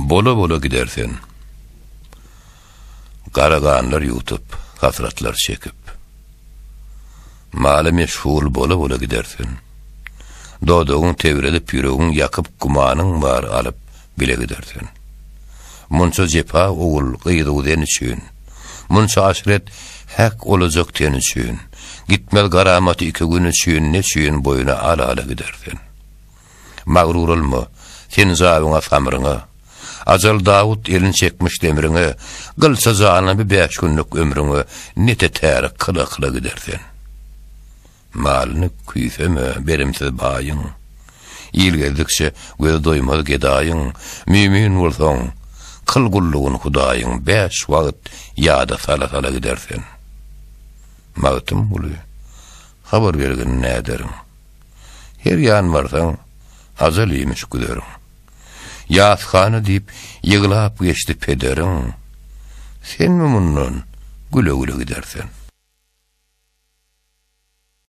Bola bola gidersen, garaganlar yutup, hasratlar çekip, malı meşhur bola bola gidersen, doğduğun tevredip yüreğin yakıp kumanın var alıp bile gidersen, munça cepa oğul gıydığı den üçün, munça aşiret hak olacak den üçün, gitmel garamatı 2 gün üçün, ne üçün boyuna ala gidersen. Mağrur olma, sen zavına samrına, Acal Davut elin çekmiş demirini, kılsa zana bir 5 günlük ömrünü, nete tärik kıla gidersen. Malını küyfeme, berimsiz bayın. İl geldikçe göz doymaz gedayın, mümin olsan, kıl kulluğun hudayın, 5 vakit yada sala gidersen. Mağıtım uluyor, haber vergin ne ederim. Her yan varsan, azal iymiş güderim. Yaskanı deyip yığılap geçti pederin. Sen mi bundan güle güle gidersen?